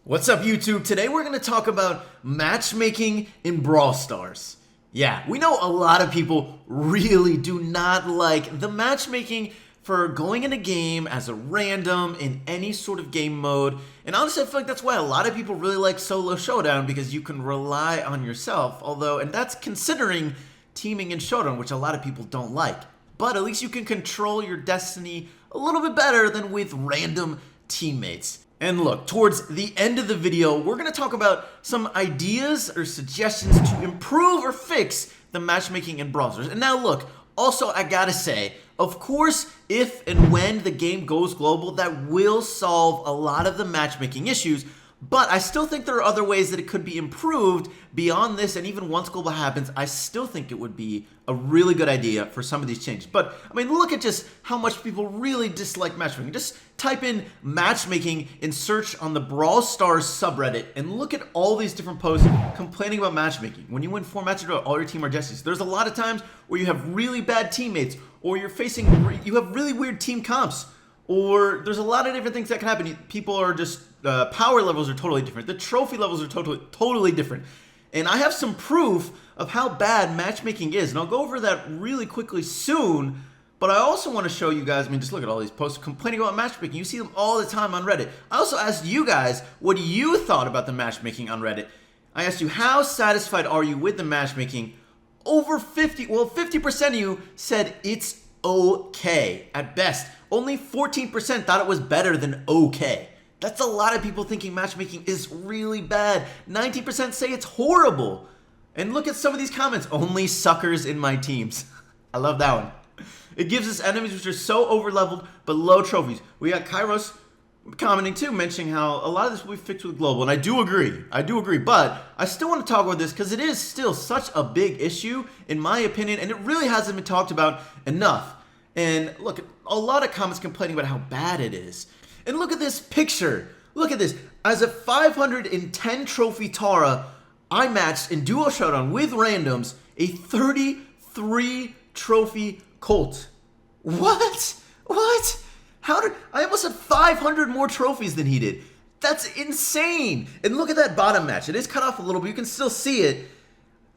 What's up, YouTube? Today we're going to talk about matchmaking in Brawl Stars. Yeah, we know a lot of people really do not like the matchmaking for going in a game as a random in any sort of game mode. And honestly, I feel like that's why a lot of people really like Solo Showdown, because you can rely on yourself. And that's considering teaming in Showdown, which a lot of people don't like. But at least you can control your destiny a little bit better than with random teammates. And look, towards the end of the video, we're going to talk about some ideas or suggestions to improve or fix the matchmaking in Brawl Stars. And now look, also I gotta say, of course, if and when the game goes global, that will solve a lot of the matchmaking issues. But I still think there are other ways that it could be improved beyond this, and even once global happens, I still think it would be a really good idea for some of these changes. But, I mean, look at just how much people really dislike matchmaking. Just type in matchmaking in search on the Brawl Stars subreddit, and look at all these different posts complaining about matchmaking. When you win 4 matches, all your team are Jessies. There's a lot of times where you have really bad teammates, or you have really weird team comps, or there's a lot of different things that can happen. People are just, power levels are totally different. The trophy levels are totally different. And I have some proof of how bad matchmaking is, and I'll go over that really quickly soon. But I also want to show you guys, I mean, just look at all these posts complaining about matchmaking. You see them all the time on Reddit. I also asked you guys what you thought about the matchmaking on Reddit. I asked you, how satisfied are you with the matchmaking? Over 50% of you said it's okay at best. Only 14% thought it was better than okay. That's a lot of people thinking matchmaking is really bad. 19% say it's horrible. And look at some of these comments. Only suckers in my teams. I love that one. It gives us enemies which are so overleveled but low trophies. We got Kairos commenting too, mentioning how a lot of this will be fixed with global. And I do agree. But I still want to talk about this because it is still such a big issue, in my opinion, and it really hasn't been talked about enough. And look, a lot of comments complaining about how bad it is. And look at this picture. Look at this. As a 510 trophy Tara, I matched in Duo Showdown with randoms a 33 trophy Colt. What? How did I almost had 500 more trophies than he did? That's insane. And look at that bottom match. It is cut off a little, but you can still see it.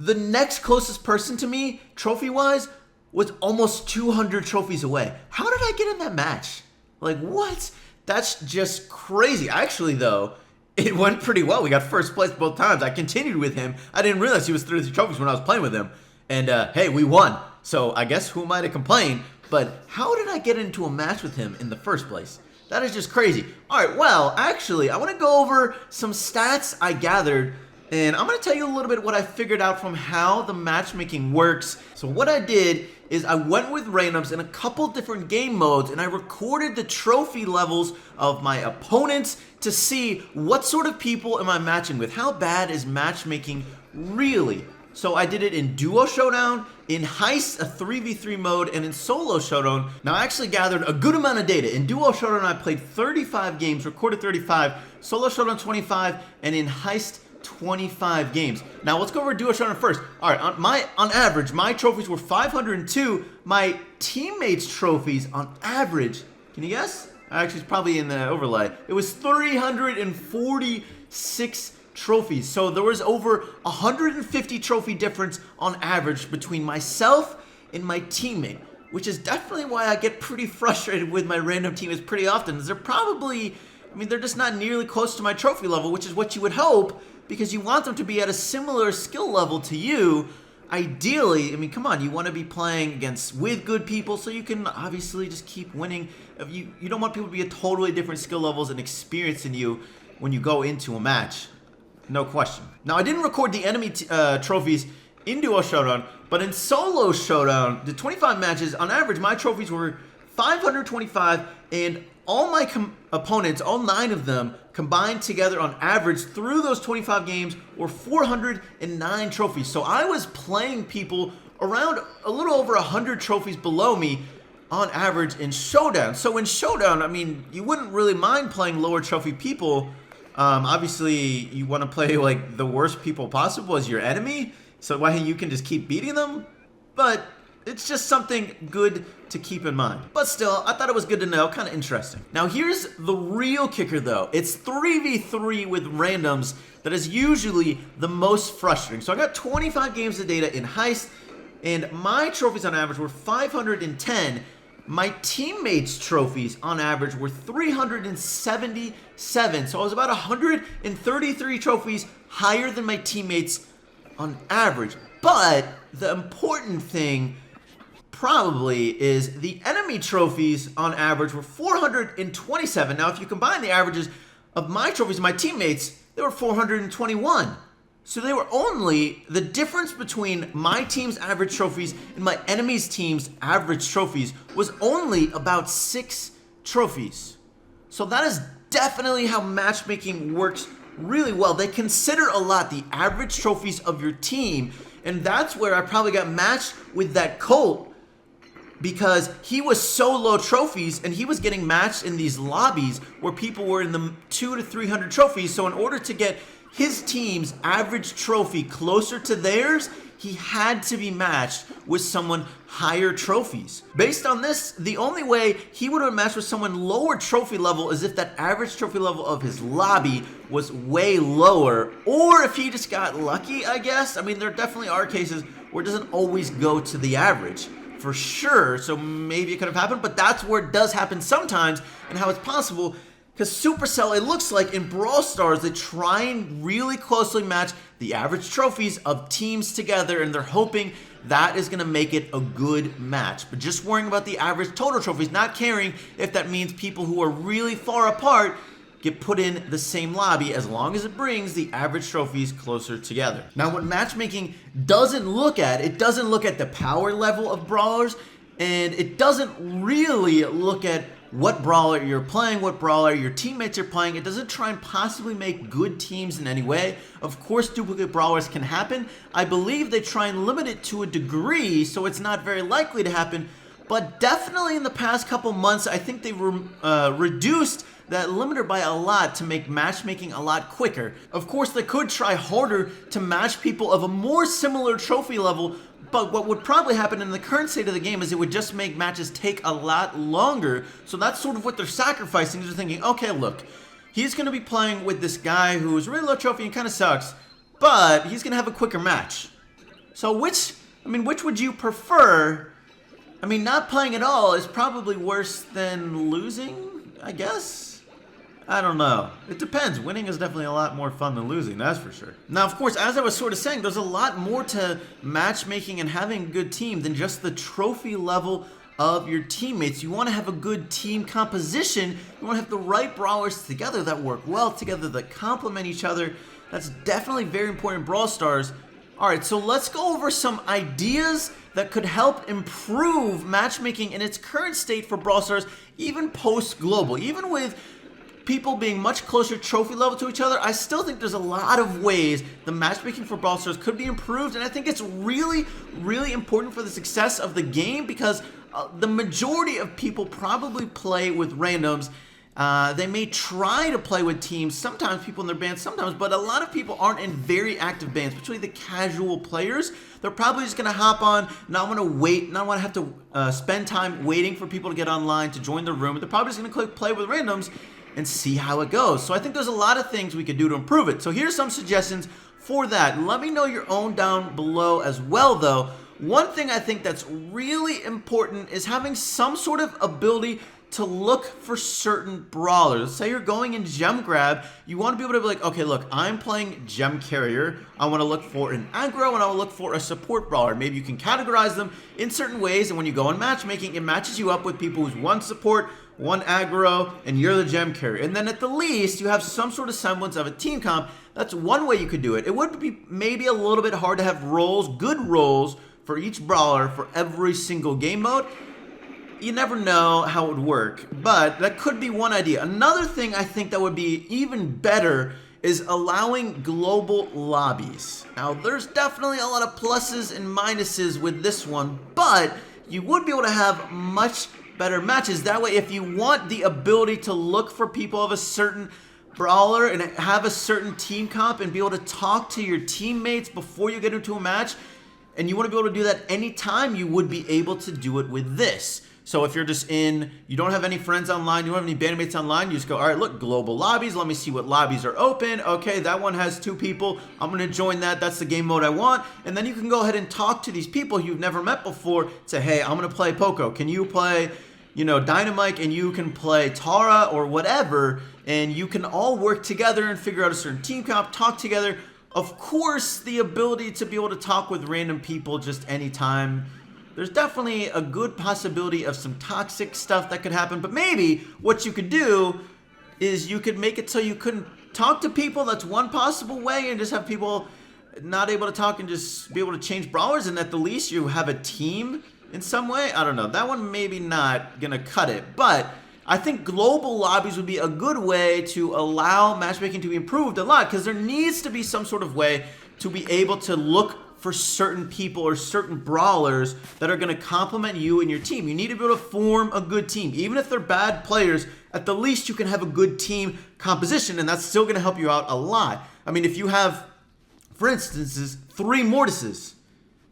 The next closest person to me, trophy-wise, was almost 200 trophies away. How did I get in that match? Like, what? That's just crazy. Actually, though, it went pretty well. We got first place both times. I continued with him. I didn't realize he was 33 trophies when I was playing with him. And, hey, we won. So I guess who am I to complain? But how did I get into a match with him in the first place? That is just crazy. All right, well, actually, I want to go over some stats I gathered, and I'm going to tell you a little bit what I figured out from how the matchmaking works. So what I did is I went with randoms in a couple different game modes, and I recorded the trophy levels of my opponents to see what sort of people am I matching with. How bad is matchmaking really? So I did it in Duo Showdown, in Heist, a 3v3 mode, and in Solo Showdown. Now I actually gathered a good amount of data. In Duo Showdown I played 35 games, recorded 35, Solo Showdown 25, and in Heist 25 games. Now let's go over Duo Showdown first. All right, on average, my trophies were 502. My teammates' trophies on average, can you guess? Actually, it's probably in the overlay. It was 346 trophies. So there was over 150 trophy difference on average between myself and my teammate, which is definitely why I get pretty frustrated with my random teammates pretty often. They're probably, they're just not nearly close to my trophy level, which is what you would hope, because you want them to be at a similar skill level to you. Ideally, come on, you want to be playing with good people so you can obviously just keep winning. You don't want people to be at totally different skill levels and experience than you when you go into a match. No question. Now, I didn't record the enemy trophies in Duo Showdown, but in Solo Showdown, the 25 matches, on average, my trophies were 525, and all my opponents, all 9 of them, combined together on average through those 25 games were 409 trophies. So I was playing people around a little over 100 trophies below me on average in Showdown. So in Showdown, you wouldn't really mind playing lower trophy people. Obviously, you want to play like the worst people possible as your enemy, so why you can just keep beating them. But It's just something good to keep in mind. But still, I thought it was good to know, kind of interesting. Now here's the real kicker though. It's 3v3 with randoms that is usually the most frustrating. So I got 25 games of data in Heist, and my trophies on average were 510. My teammates' trophies on average were 377. So I was about 133 trophies higher than my teammates on average. But the important thing probably is the enemy trophies on average were 427. Now, if you combine the averages of my trophies and my teammates, they were 421. So they were only, the difference between my team's average trophies and my enemy's team's average trophies was only about 6 trophies. So that is definitely how matchmaking works really well. They consider a lot the average trophies of your team, and that's where I probably got matched with that Colt, because he was so low trophies and he was getting matched in these lobbies where people were in the 200 to 300 trophies. So in order to get his team's average trophy closer to theirs, he had to be matched with someone higher trophies. Based on this, the only way he would have matched with someone lower trophy level is if that average trophy level of his lobby was way lower, or if he just got lucky, I guess. I mean, there definitely are cases where it doesn't always go to the average, for sure, so maybe it could have happened, but that's where it does happen sometimes, and how it's possible, because Supercell, it looks like in Brawl Stars, they try and really closely match the average trophies of teams together, and they're hoping that is going to make it a good match. But just worrying about the average total trophies, not caring if that means people who are really far apart get put in the same lobby, as long as it brings the average trophies closer together. Now, what matchmaking doesn't look at, it doesn't look at the power level of brawlers, and it doesn't really look at what brawler you're playing, what brawler your teammates are playing. It doesn't try and possibly make good teams in any way. Of course, duplicate brawlers can happen. I believe they try and limit it to a degree, so it's not very likely to happen. But definitely in the past couple months, I think they reduced that limiter by a lot to make matchmaking a lot quicker. Of course, they could try harder to match people of a more similar trophy level, but what would probably happen in the current state of the game is it would just make matches take a lot longer. So that's sort of what they're sacrificing. They're thinking, okay, look, he's going to be playing with this guy who's really low trophy and kind of sucks, but he's going to have a quicker match. So which would you prefer? I mean, not playing at all is probably worse than losing, I guess. I don't know. It depends. Winning is definitely a lot more fun than losing, that's for sure. Now, of course, as I was sort of saying, there's a lot more to matchmaking and having a good team than just the trophy level of your teammates. You want to have a good team composition. You want to have the right brawlers together that work well together, that complement each other. That's definitely very important in Brawl Stars. Alright, so let's go over some ideas that could help improve matchmaking in its current state for Brawl Stars, even post-global. Even with people being much closer trophy level to each other, I still think there's a lot of ways the matchmaking for Brawl Stars could be improved, and I think it's really, really important for the success of the game, because the majority of people probably play with randoms. They may try to play with teams, sometimes people in their bands, sometimes, but a lot of people aren't in very active bands, particularly the casual players. They're probably just going to hop on, not want to wait, not want to have to spend time waiting for people to get online to join their room. They're probably just going to play with randoms and see how it goes. So I think there's a lot of things we could do to improve it. So here's some suggestions for that. Let me know your own down below as well, though. One thing I think that's really important is having some sort of ability to look for certain brawlers. Say you're going in gem grab, you want to be able to be like, okay, look, I'm playing gem carrier. I want to look for an aggro and I want to look for a support brawler. Maybe you can categorize them in certain ways, and when you go in matchmaking, it matches you up with people who's one support, one aggro, and you're the gem carrier. And then at the least, you have some sort of semblance of a team comp. That's one way you could do it. It would be maybe a little bit hard to have roles, good roles, for each brawler for every single game mode. You never know how it would work, but that could be one idea. Another thing I think that would be even better is allowing global lobbies. Now, there's definitely a lot of pluses and minuses with this one, but you would be able to have much better matches. That way, if you want the ability to look for people of a certain brawler and have a certain team comp and be able to talk to your teammates before you get into a match, and you want to be able to do that anytime, you would be able to do it with this. So if you're just you don't have any friends online, you don't have any bandmates online, you just go, all right, look, global lobbies, let me see what lobbies are open. Okay, that one has 2 people. I'm going to join that. That's the game mode I want. And then you can go ahead and talk to these people you've never met before. Say, hey, I'm going to play Poco. Can you play, Dynamite, and you can play Tara or whatever, and you can all work together and figure out a certain team comp, talk together. Of course, the ability to be able to talk with random people just anytime. There's definitely a good possibility of some toxic stuff that could happen, but maybe what you could do is you could make it so you couldn't talk to people. That's one possible way, and just have people not able to talk and just be able to change brawlers, and at the least you have a team in some way. I don't know. That one maybe not gonna cut it, but I think global lobbies would be a good way to allow matchmaking to be improved a lot, because there needs to be some sort of way to be able to look for certain people or certain brawlers that are going to complement you and your team. You need to be able to form a good team. Even if they're bad players, at the least you can have a good team composition, and that's still going to help you out a lot. I mean, if you have, for instance, 3 Mortises,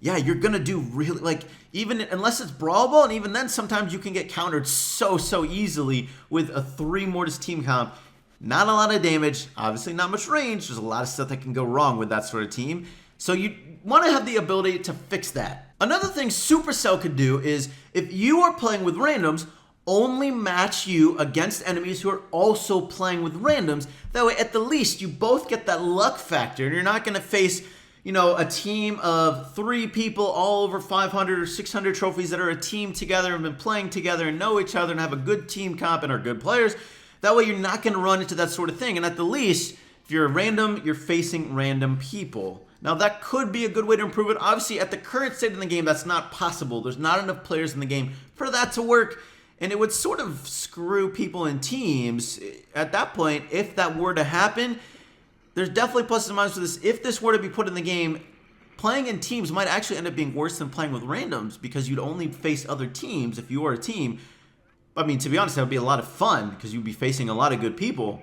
yeah, you're going to do really, even unless it's Brawlable, and even then sometimes you can get countered so easily with a 3 Mortis team comp. Not a lot of damage, obviously not much range. There's a lot of stuff that can go wrong with that sort of team. So you want to have the ability to fix that. Another thing Supercell could do is, if you are playing with randoms, only match you against enemies who are also playing with randoms. That way, at the least, you both get that luck factor, and you're not going to face, a team of 3 people all over 500 or 600 trophies that are a team together and been playing together and know each other and have a good team comp and are good players. That way, you're not going to run into that sort of thing. And at the least, if you're a random, you're facing random people. Now, that could be a good way to improve it. Obviously, at the current state of the game, that's not possible. There's not enough players in the game for that to work, and it would sort of screw people in teams. At that point, if that were to happen, there's definitely pluses and minuses for this. If this were to be put in the game, playing in teams might actually end up being worse than playing with randoms, because you'd only face other teams if you are a team. I mean, to be honest, that would be a lot of fun, because you'd be facing a lot of good people,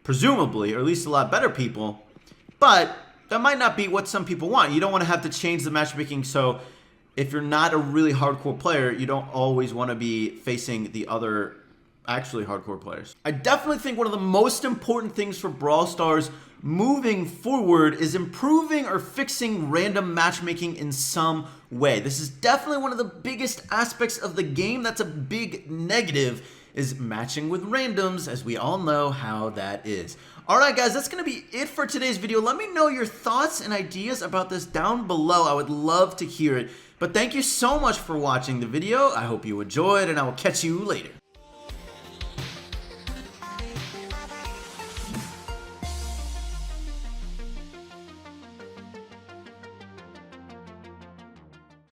presumably, or at least a lot better people. But that might not be what some people want. You don't want to have to change the matchmaking, so if you're not a really hardcore player, you don't always want to be facing the other actually hardcore players. I definitely think one of the most important things for Brawl Stars moving forward is improving or fixing random matchmaking in some way. This is definitely one of the biggest aspects of the game that's a big negative, is matching with randoms, as we all know how that is. Alright guys, that's going to be it for today's video. Let me know your thoughts and ideas about this down below. I would love to hear it. But thank you so much for watching the video. I hope you enjoyed, and I will catch you later.